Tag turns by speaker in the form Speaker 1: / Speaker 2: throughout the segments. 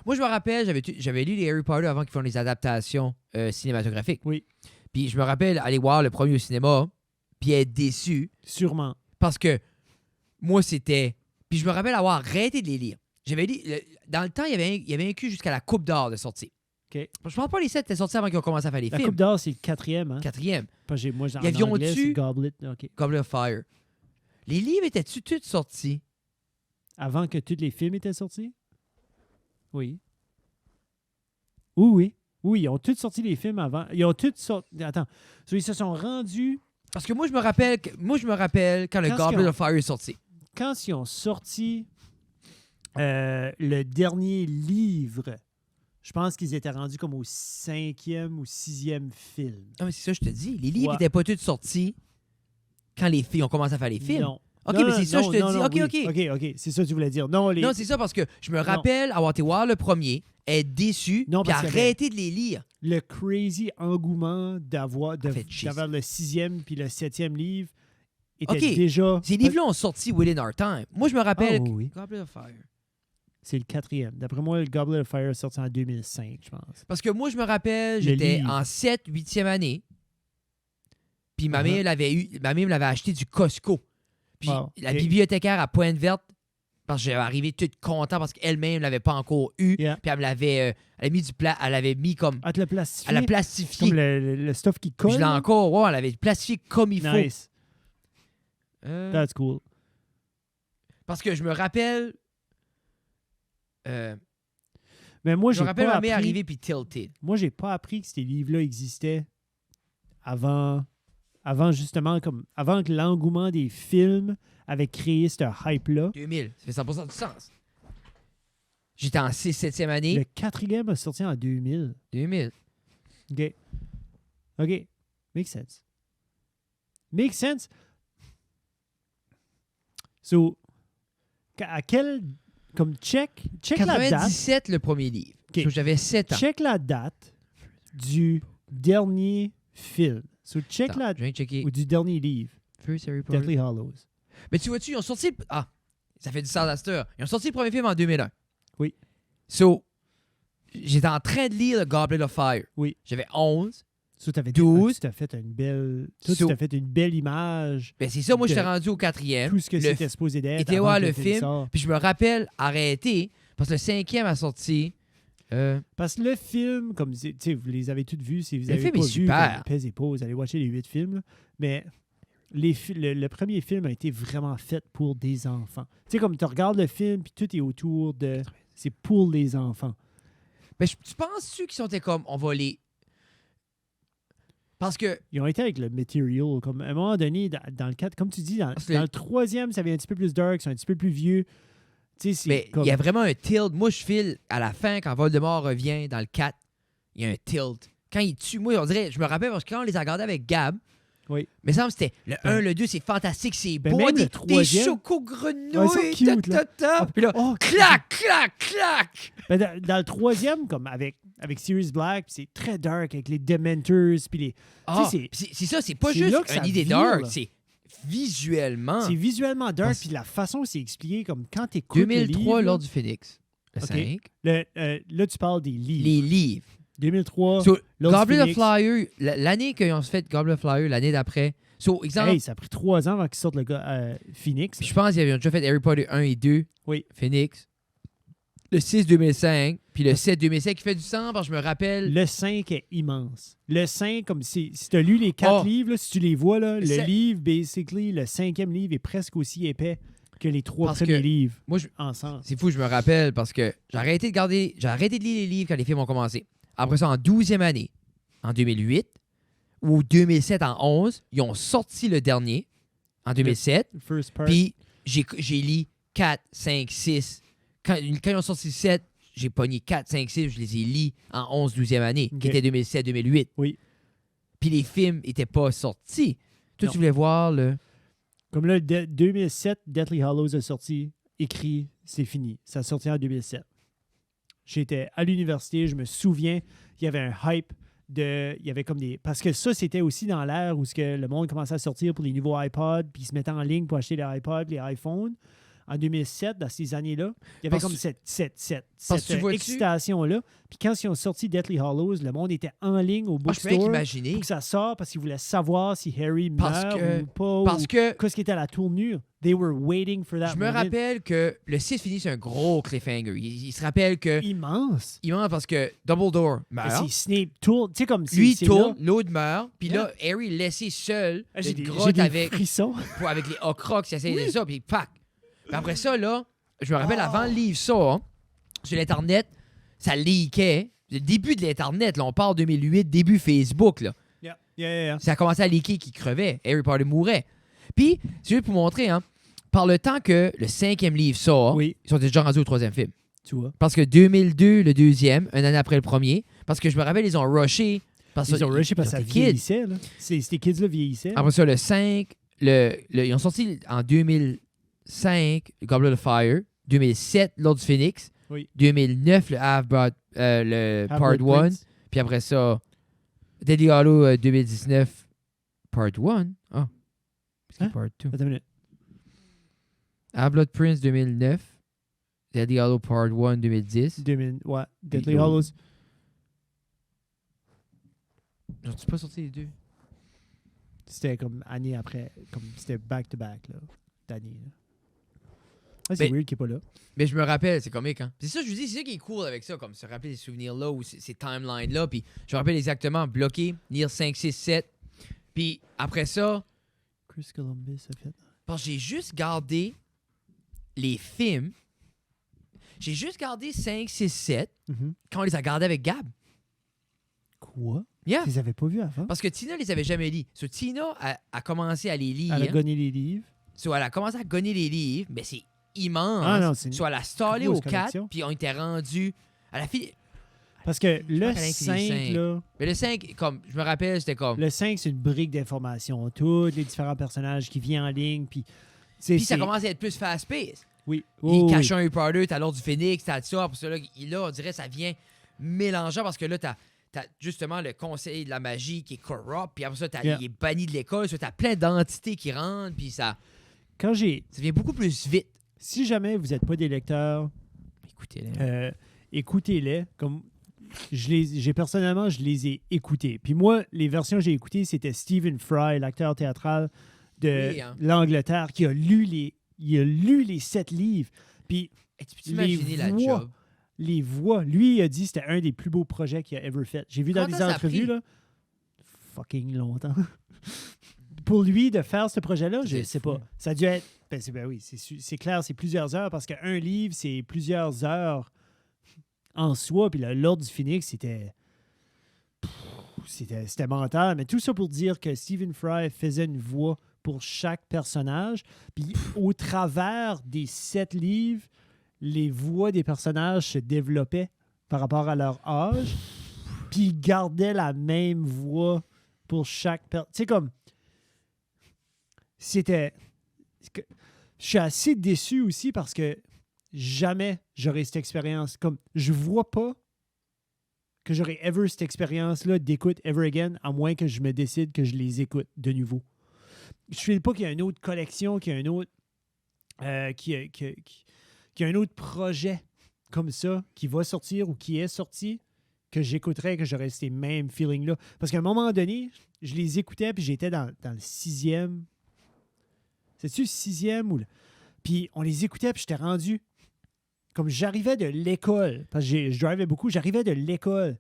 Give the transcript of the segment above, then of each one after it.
Speaker 1: Moi, je me rappelle, j'avais lu les Harry Potter avant qu'ils font les adaptations cinématographiques.
Speaker 2: Oui.
Speaker 1: Puis je me rappelle aller voir le premier au cinéma, puis être déçu.
Speaker 2: Sûrement.
Speaker 1: Parce que moi, c'était... Puis je me rappelle avoir arrêté de les lire. J'avais dit... Dans le temps, il y avait inclus jusqu'à la Coupe d'or de sortie.
Speaker 2: OK.
Speaker 1: Je pense pas les 7 étaient sortis avant qu'ils ont commencé à faire les
Speaker 2: La
Speaker 1: films.
Speaker 2: Coupe d'or, c'est le 4e. Hein?
Speaker 1: 4e.
Speaker 2: Moi, en
Speaker 1: Y avions
Speaker 2: anglais,
Speaker 1: dessus-
Speaker 2: c'est Goblet. OK.
Speaker 1: Goblet of Fire. Les livres étaient-tu tous sortis?
Speaker 2: Avant que tous les films étaient sortis? Oui. Oui. Oui, ils ont tous sorti les films avant. Ils ont tous sorti... Attends. Ils se sont rendus...
Speaker 1: Parce que moi, je me rappelle quand le Goblet of Fire est sorti.
Speaker 2: Quand ils ont sorti le dernier livre, je pense qu'ils étaient rendus comme au 5e ou 6e film.
Speaker 1: Ah, mais c'est ça, je te dis. Les livres
Speaker 2: Ouais.
Speaker 1: n'étaient pas tous sortis quand les filles ont commencé à faire les films.
Speaker 2: Non.
Speaker 1: OK,
Speaker 2: Non,
Speaker 1: mais
Speaker 2: non,
Speaker 1: c'est ça,
Speaker 2: non,
Speaker 1: je te
Speaker 2: non,
Speaker 1: dis.
Speaker 2: non,
Speaker 1: OK,
Speaker 2: oui.
Speaker 1: OK.
Speaker 2: OK. C'est ça que tu voulais dire. Non,
Speaker 1: Non, c'est ça parce que je me rappelle avoir été voir le premier, être déçu,
Speaker 2: Non,
Speaker 1: puis
Speaker 2: parce qu'il y avait-
Speaker 1: arrêter de les lire.
Speaker 2: le crazy engouement d'avoir
Speaker 1: fait chier,
Speaker 2: le 6e puis le 7e livre était
Speaker 1: OK.
Speaker 2: déjà...
Speaker 1: Ces livres-là ont sorti within our time. Moi, je me rappelle...
Speaker 2: Ah, oui.
Speaker 1: Goblet of Fire.
Speaker 2: C'est le 4e. D'après moi, le Goblet of Fire est sorti en 2005, je pense.
Speaker 1: Parce que moi, je me rappelle,
Speaker 2: Le
Speaker 1: j'étais
Speaker 2: livre.
Speaker 1: en 7, 8e année. Puis ma
Speaker 2: Uh-huh.
Speaker 1: mère me l'avait acheté du Costco. Puis
Speaker 2: Wow.
Speaker 1: la
Speaker 2: OK.
Speaker 1: bibliothécaire à Pointe-Verte, parce que j'avais arrivé toute content parce qu'elle-même ne l'avait pas encore eu.
Speaker 2: Yeah.
Speaker 1: Puis elle me l'avait elle a mis elle avait mis comme...
Speaker 2: Ah, tu l'as plastifié?
Speaker 1: Elle l'a plastifié.
Speaker 2: Comme le stuff qui
Speaker 1: Puis
Speaker 2: colle?
Speaker 1: je l'ai
Speaker 2: là?
Speaker 1: encore... Ouais, elle l'avait plastifié comme il
Speaker 2: Nice.
Speaker 1: faut.
Speaker 2: That's cool.
Speaker 1: Parce que je me rappelle...
Speaker 2: Mais moi,
Speaker 1: je me
Speaker 2: j'ai
Speaker 1: rappelle
Speaker 2: pas
Speaker 1: ma mère
Speaker 2: appris...
Speaker 1: arriver puis tilted.
Speaker 2: Moi, j'ai pas appris que ces livres-là existaient avant justement, comme avant que l'engouement des films avait créé ce hype-là.
Speaker 1: 2000. Ça fait 100% du sens. J'étais en 6, 7e année.
Speaker 2: Le 4e a sorti en 2000.
Speaker 1: 2000.
Speaker 2: OK. Makes sense. Makes sense. So, à quel... Comme check la date.
Speaker 1: 97, le premier livre.
Speaker 2: OK.
Speaker 1: So, j'avais 7 ans.
Speaker 2: Check la date du dernier film. So, check
Speaker 1: Attends, je viens de checker.
Speaker 2: ou du dernier livre.
Speaker 1: First Harry Potter.
Speaker 2: Deathly Hallows.
Speaker 1: Mais tu vois-tu, ils ont sorti... Ah, ça fait du sens à cette heure. Ils ont sorti le premier film en 2001.
Speaker 2: Oui.
Speaker 1: So, j'étais en train de lire The Goblet of Fire.
Speaker 2: Oui.
Speaker 1: J'avais 11.
Speaker 2: So, t'avais
Speaker 1: 12.
Speaker 2: Tu t'as fait une belle... Toi,
Speaker 1: So-
Speaker 2: tu t'as fait une belle image.
Speaker 1: Ben c'est ça, moi,
Speaker 2: De-
Speaker 1: j'étais rendu au 4e.
Speaker 2: Tout ce que
Speaker 1: Le
Speaker 2: c'était supposé d'être.
Speaker 1: était
Speaker 2: avant
Speaker 1: voir
Speaker 2: que
Speaker 1: le film.
Speaker 2: sorte.
Speaker 1: Puis je me rappelle arrêter, parce que le 5e a sorti...
Speaker 2: Parce que le film, comme tu sais, vous les avez tous vus, si vous
Speaker 1: Le
Speaker 2: avez
Speaker 1: film
Speaker 2: pas
Speaker 1: est
Speaker 2: vu,
Speaker 1: super.
Speaker 2: comme, pèsez pause, allez watcher les 8 films. Là. Mais le premier film a été vraiment fait pour des enfants. Tu sais, comme tu regardes le film, puis tout est autour de... C'est pour les enfants.
Speaker 1: Ben, tu penses-tu qu'ils sont comme, on va les... Parce que...
Speaker 2: Ils ont été avec le material. Comme, à un moment donné, dans le 4, comme tu dis, dans
Speaker 1: Parce que-
Speaker 2: le 3e, ça vient un petit peu plus dark, c'est un petit peu plus vieux. Tu sais, c'est
Speaker 1: Mais
Speaker 2: comme...
Speaker 1: il y a vraiment un tilt. Moi, je file à la fin, quand Voldemort revient dans le 4, il y a un tilt. Quand il tue, moi, on dirait, je me rappelle parce que quand on les a regardés avec Gab,
Speaker 2: Oui.
Speaker 1: mais ça me semble que c'était le
Speaker 2: Ben-
Speaker 1: 1, le 2, c'est fantastique, c'est
Speaker 2: Ben,
Speaker 1: beau,
Speaker 2: même
Speaker 1: des,
Speaker 2: le troisième-
Speaker 1: chocos-grenouilles,
Speaker 2: Ouais, ils sont cute, là.
Speaker 1: Puis là,
Speaker 2: Oh,
Speaker 1: clac, clac, clac!
Speaker 2: ben, dans le 3e, comme avec Sirius Black, puis c'est très dark avec les Dementors, puis les...
Speaker 1: Ah,
Speaker 2: Tu sais,
Speaker 1: c'est ça, c'est pas
Speaker 2: c'est
Speaker 1: juste
Speaker 2: là que ça
Speaker 1: une idée
Speaker 2: vire,
Speaker 1: dark,
Speaker 2: là.
Speaker 1: c'est visuellement.
Speaker 2: C'est visuellement dark,
Speaker 1: Parce-
Speaker 2: puis la façon c'est expliqué, comme quand tu écoutes
Speaker 1: 2003,
Speaker 2: le
Speaker 1: lors
Speaker 2: livre,
Speaker 1: du Phoenix. Le
Speaker 2: OK.
Speaker 1: 5.
Speaker 2: là, tu parles des livres.
Speaker 1: Les livres.
Speaker 2: 2003,
Speaker 1: So,
Speaker 2: Lord
Speaker 1: Goblet of
Speaker 2: Phoenix.
Speaker 1: Flyer, l'année qu'ils ont fait Goblet of Flyer, l'année d'après. So, exemple,
Speaker 2: Hey, ça a pris 3 ans avant qu'ils sortent le gars Phoenix.
Speaker 1: je pense qu'ils avaient déjà fait Harry Potter 1 et 2.
Speaker 2: Oui.
Speaker 1: Phoenix. Le 6 2005, puis le 7 2005 qui fait du sens, parce que je me rappelle.
Speaker 2: Le 5 est immense. Le 5, comme si tu as lu les 4
Speaker 1: Oh.
Speaker 2: livres, là, si tu les vois, là, le
Speaker 1: C'est-
Speaker 2: livre, basically, le 5e livre est presque aussi épais que les 3
Speaker 1: Parce
Speaker 2: premiers
Speaker 1: que-
Speaker 2: livres
Speaker 1: Moi,
Speaker 2: ensemble.
Speaker 1: c'est fou, je me rappelle, parce que j'ai arrêté de lire les livres quand les films ont commencé. Après ça, en 12e année, en 2008, ou 2007 en 11, ils ont sorti le dernier, en 2007.
Speaker 2: First part.
Speaker 1: Puis j'ai lu 4, 5, 6. Quand ils ont sorti 7, j'ai pogné 4, 5, 6, je les ai lus en 11, 12e année,
Speaker 2: OK.
Speaker 1: qui était 2007, 2008.
Speaker 2: Oui.
Speaker 1: Puis les films n'étaient pas sortis. Toi,
Speaker 2: Non.
Speaker 1: tu voulais voir le...
Speaker 2: Comme là, 2007, Deathly Hallows a sorti, écrit, c'est fini. Ça a sorti en 2007. J'étais à l'université, je me souviens, il y avait un hype il y avait comme des... Parce que ça, c'était aussi dans l'ère où ce que le monde commençait à sortir pour les nouveaux iPods, puis ils se mettaient en ligne pour acheter les iPods, les iPhones. en 2007, dans ces années-là, il y avait
Speaker 1: Parce
Speaker 2: comme
Speaker 1: que-
Speaker 2: cette
Speaker 1: tu vois-tu-
Speaker 2: excitation-là. Puis quand ils ont sorti Deathly Hallows, le monde était en ligne au
Speaker 1: Ah, je peux
Speaker 2: bookstore
Speaker 1: rien
Speaker 2: pour
Speaker 1: qu'imaginer.
Speaker 2: que ça sorte parce qu'ils voulaient savoir si Harry
Speaker 1: Parce
Speaker 2: meurt
Speaker 1: que-
Speaker 2: ou pas,
Speaker 1: Parce
Speaker 2: ou
Speaker 1: que
Speaker 2: qu'est-ce qui était à la tournure. They were waiting for that
Speaker 1: je me
Speaker 2: moment.
Speaker 1: rappelle que le 6 finit sur un gros cliffhanger. Il se rappelle que
Speaker 2: Immense.
Speaker 1: il ment parce que Dumbledore
Speaker 2: Mais
Speaker 1: meurt.
Speaker 2: c'est Snape tourne, tu sais comme
Speaker 1: Lui
Speaker 2: c'est
Speaker 1: tourne,
Speaker 2: là.
Speaker 1: l'autre meurt, puis là, Harry est laissé seul
Speaker 2: Ah,
Speaker 1: dans
Speaker 2: J'ai
Speaker 1: une
Speaker 2: des, j'ai
Speaker 1: grotte
Speaker 2: des
Speaker 1: avec,
Speaker 2: frissons.
Speaker 1: avec les Horcruxes qui essayent de ça, puis pac. Puis après ça, là, je me rappelle avant le livre ça, hein, sur l'Internet, ça leakait. Le début de l'Internet, là, on parle 2008, début Facebook, là.
Speaker 2: Yeah.
Speaker 1: Ça a commencé à leaker qu'il crevait. Harry Potter mourait. Puis, c'est juste pour montrer, hein, par le temps que le 5e livre sort,
Speaker 2: Oui,
Speaker 1: ils sont déjà rendus au 3e film.
Speaker 2: tu vois.
Speaker 1: Parce que 2002, le 2e, un an après le premier, parce que je me rappelle, ils ont rushé. Parce
Speaker 2: Ils ont rushé parce que ça
Speaker 1: étaient kids.
Speaker 2: vieillissait. Là. Ces kids-là vieillissaient.
Speaker 1: Après ça, le 5, ils ont sorti en 2005 Goblet of Fire, 2007 Lord du Phoenix,
Speaker 2: Oui.
Speaker 1: 2009 le Half-Blood, le Part
Speaker 2: Half-Blood
Speaker 1: 1,
Speaker 2: Prince.
Speaker 1: puis après ça, Deadly Hallows 2019 Part 1. Ah, c'est
Speaker 2: Hein?
Speaker 1: Part 2.
Speaker 2: Attends une minute.
Speaker 1: Half-Blood Prince 2009, Deadly Hallows Part 1 2010.
Speaker 2: 2000, ouais. Deathly
Speaker 1: Puis,
Speaker 2: Hallows.
Speaker 1: J'en-tu pas sorti les deux?
Speaker 2: C'était comme année après. Comme c'était back-to-back, là. D'année. Là. Ah, c'est
Speaker 1: Ben-
Speaker 2: weird qu'il n'est pas là.
Speaker 1: Mais je me rappelle, c'est comique, hein? C'est ça, je vous dis, c'est ça qui est cool avec ça, comme se rappeler ces souvenirs-là ou ces timelines-là. Puis je me rappelle exactement, bloqué, lire 5, 6, 7. Puis après ça,
Speaker 2: Chris Columbus a fait.
Speaker 1: parce que j'ai juste gardé les films. J'ai juste gardé 5, 6, 7
Speaker 2: Mhm.
Speaker 1: quand on les a gardés avec Gab.
Speaker 2: Quoi?
Speaker 1: Yeah.
Speaker 2: Tu les avais pas vus avant?
Speaker 1: Parce que Tina les avait jamais lus. So, Tina a commencé à les lire.
Speaker 2: Elle a gagné les livres.
Speaker 1: So, elle a commencé à gonner les livres, mais c'est immense.
Speaker 2: Ah non, c'est une
Speaker 1: So, elle a stallé
Speaker 2: grosse
Speaker 1: au 4,
Speaker 2: collection.
Speaker 1: puis on était rendu. Elle a fini.
Speaker 2: Parce que le
Speaker 1: qu'elle a écrit les
Speaker 2: 5,
Speaker 1: cinq.
Speaker 2: là.
Speaker 1: Mais le 5, comme je me rappelle, c'était comme.
Speaker 2: Le 5, c'est une brique d'information. Tous les différents personnages qui viennent en ligne. Puis
Speaker 1: Puis ça commence à être plus fast-paced.
Speaker 2: Oui.
Speaker 1: Il
Speaker 2: Oh,
Speaker 1: cache
Speaker 2: oui.
Speaker 1: un Harry Potter, t'as l'ordre du Phénix, t'as ça. Puis ça, là, on dirait que ça vient mélangeant parce que là, t'as justement le conseil de la magie qui est corrupt. Puis après ça,
Speaker 2: Yeah.
Speaker 1: il est banni de l'école. So, t'as plein d'entités qui rentrent. Puis ça
Speaker 2: Quand j'ai.
Speaker 1: vient beaucoup plus vite.
Speaker 2: Si jamais vous n'êtes pas des lecteurs,
Speaker 1: Écoutez-les.
Speaker 2: écoutez-les. Comme personnellement, je les ai écoutés. Puis moi, les versions que j'ai écoutées, c'était Stephen Fry, l'acteur théâtral de
Speaker 1: Oui, hein.
Speaker 2: l'Angleterre, qui a lu les 7 livres. Puis
Speaker 1: Hey, tu peux imaginer la
Speaker 2: voix.
Speaker 1: job?
Speaker 2: les voix, lui, il a dit que c'était un des plus beaux projets qu'il a ever fait. J'ai vu dans
Speaker 1: Combien
Speaker 2: des
Speaker 1: ça a
Speaker 2: entrevues,
Speaker 1: pris?
Speaker 2: là, fucking longtemps. Pour lui, de faire ce projet-là, je
Speaker 1: C'est
Speaker 2: sais
Speaker 1: fou.
Speaker 2: pas. Ça a dû être. Ben oui, c'est clair, c'est plusieurs heures parce qu'un livre, c'est plusieurs heures en soi. Puis l'Ordre du Phénix, c'était mental. Mais tout ça pour dire que Stephen Fry faisait une voix pour chaque personnage. Puis au travers des 7 livres, les voix des personnages se développaient par rapport à leur âge. Puis ils gardaient la même voix pour chaque personne. Tu sais, comme. C'était. Je suis assez déçu aussi parce que jamais j'aurais cette expérience. Comme, je vois pas que j'aurais ever cette expérience-là d'écoute ever again, à moins que je me décide que je les écoute de nouveau. Je ne fais pas qu'il y a une autre collection, qu'il y a un autre, qu'il y a un autre projet comme ça qui va sortir ou qui est sorti, que j'écouterais, que j'aurais ces mêmes feelings-là. Parce qu'à un moment donné, je les écoutais, puis j'étais dans le 6e. C'est-tu le 6e ou le... Puis on les écoutait, puis j'étais rendu... Comme j'arrivais de l'école, parce que je drivais beaucoup, j'arrivais de l'école,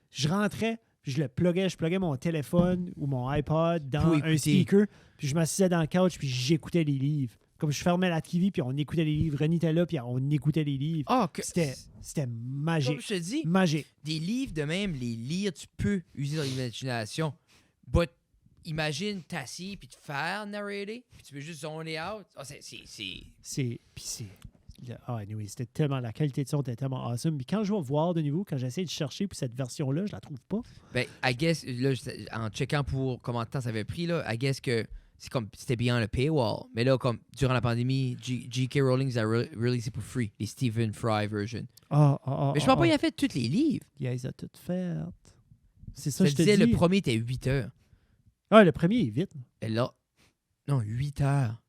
Speaker 2: je rentrais, puis je pluguais mon téléphone ou mon iPod dans
Speaker 1: Pour
Speaker 2: un
Speaker 1: écouter.
Speaker 2: speaker, puis je m'assisais dans le couch, puis j'écoutais les livres. Comme je fermais la TV, puis on écoutait les livres. René était là, puis on écoutait les livres.
Speaker 1: Ah,
Speaker 2: C'était
Speaker 1: comme
Speaker 2: magique.
Speaker 1: je te dis,
Speaker 2: Magique.
Speaker 1: des livres de même, les lire, tu peux user ton imagination. But imagine t'assis puis te faire narrater, puis tu peux juste zoner out. Ah,
Speaker 2: Anyway, c'était tellement... La qualité de son était tellement awesome. Puis quand je vais voir de nouveau, quand j'essaie de chercher pour cette version-là, je la trouve pas.
Speaker 1: Ben, I guess, là, en checkant pour combien de temps ça avait pris, là, I guess que c'est comme c'était bien le paywall. Mais là, comme durant la pandémie, J.K. Rowling a releasé pour free, les Stephen Fry version. Mais je pense pas qu'il a fait tous les livres.
Speaker 2: Yeah, ils ont tout fait. C'est ça,
Speaker 1: Ça
Speaker 2: je te
Speaker 1: disait,
Speaker 2: dis.
Speaker 1: le premier était 8 heures.
Speaker 2: Ah, le premier est vite.
Speaker 1: Et là, non, 8 heures.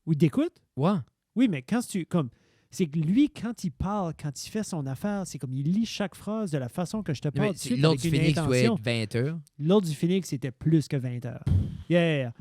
Speaker 2: Ou d'écoute?
Speaker 1: Ouais.
Speaker 2: Oui, mais quand tu... comme c'est que lui, quand il parle, quand il fait son affaire, c'est comme il lit chaque phrase de la façon que je te parle.
Speaker 1: L'ordre du Phoenix doit être 20 heures.
Speaker 2: L'ordre du Phoenix, c'était plus que 20 heures. Yeah.